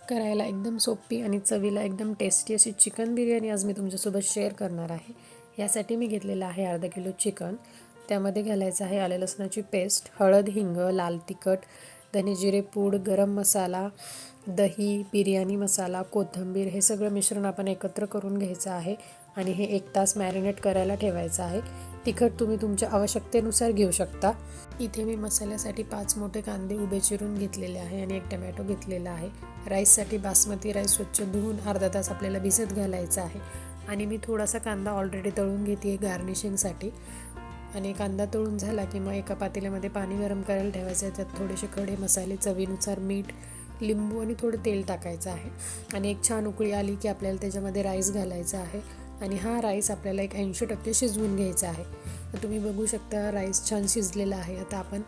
करायला एकदम सोपी आणि चवीला एकदम टेस्टी अशी चिकन बिर्याणी आज मी तुमच्यासोबत शेअर करणार आहे। यासाठी मी घेतलेलं आहे अर्धा किलो चिकन। त्यामध्ये घालायचं आहे आले लसणाची पेस्ट, हळद, हिंग, लाल तिखट, धने जिरे पूड, गरम मसाला, दही, बिर्याणी मसाला, कोथिंबीर हे सगळं मिश्रण आपण एकत्र करून घ्यायचं आहे आणि हे 1 तास मॅरिनेट करायला ठेवायचं आहे। तिखट तुम्ही तुमच्या आवश्यकतेनुसार घेऊ शकता। इथे मी मसाल्यासाठी 5 मोठे कांदे उभे चिरून घेतलेले आहे आणि 1 टोमॅटो घेतलेला आहे। राईससाठी बासमती राईस स्वच्छ धुवून अर्धा तास आपल्याला भिजत घालायचा आहे आणि मी थोडासा कांदा ऑलरेडी तळून घेते आहे गार्निशिंगसाठी। आणि कांदा तळून झाला की मग एका पातेल्यामध्ये पाणी गरम करायला ठेवायचं आहे। त्यात थोडेसे खडे मसाले, चवीनुसार मीठ, लिंबू आणि थोडं तेल टाकायचं आहे आणि एक छान उकळी आली की आपल्याला त्याच्यामध्ये राईस घालायचा आहे आणि हा राईस आपल्याला एक 80% शिजवून घ्यायचा आहे। तर तुम्ही बघू शकता राईस छान शिजलेला आहे। आता आपण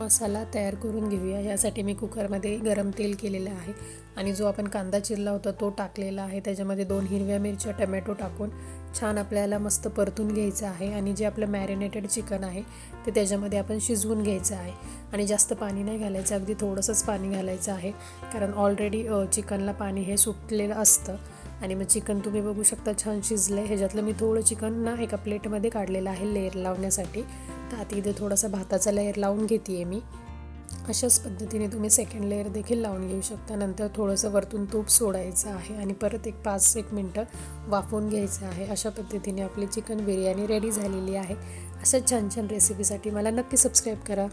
मसाला तयार करून घेऊया। यासाठी मी कुकरमध्ये गरम तेल केलेलं आहे आणि जो आपण कांदा चिरला होता तो टाकलेला आहे। त्याच्यामध्ये 2 हिरव्या मिरच्या, टोमॅटो टाकून छान आपल्याला मस्त परतून घ्यायचं आहे आणि जे आपलं मॅरिनेटेड चिकन आहे ते त्याच्यामध्ये आपण शिजवून घ्यायचं आहे आणि जास्त पाणी नाही घालायचं, अगदी थोडंसंच पाणी घालायचं आहे कारण ऑलरेडी चिकनला पाणी हे सुटलेलं असतं। आणि मग चिकन तुम्ही बघू शकता छान शिजलं आहे। ह्याच्यातलं मी थोडं चिकन ना एका प्लेटमध्ये काढलेलं आहे लेयर लावण्यासाठी। तर आता इथे थोडासा भाताचा लेयर लावून घेते आहे मी। अशाच पद्धतीने तुम्ही सेकंड लेयर देखील लावून घेऊ शकता। नंतर थोडंसं वरतून तूप सोडायचं आहे आणि परत 5-1 मिनटं वाफवून घ्यायचं आहे। अशा पद्धतीने आपली चिकन बिर्याणी रेडी झालेली आहे। अशा छान छान रेसिपीसाठी मला नक्की सबस्क्राईब करा।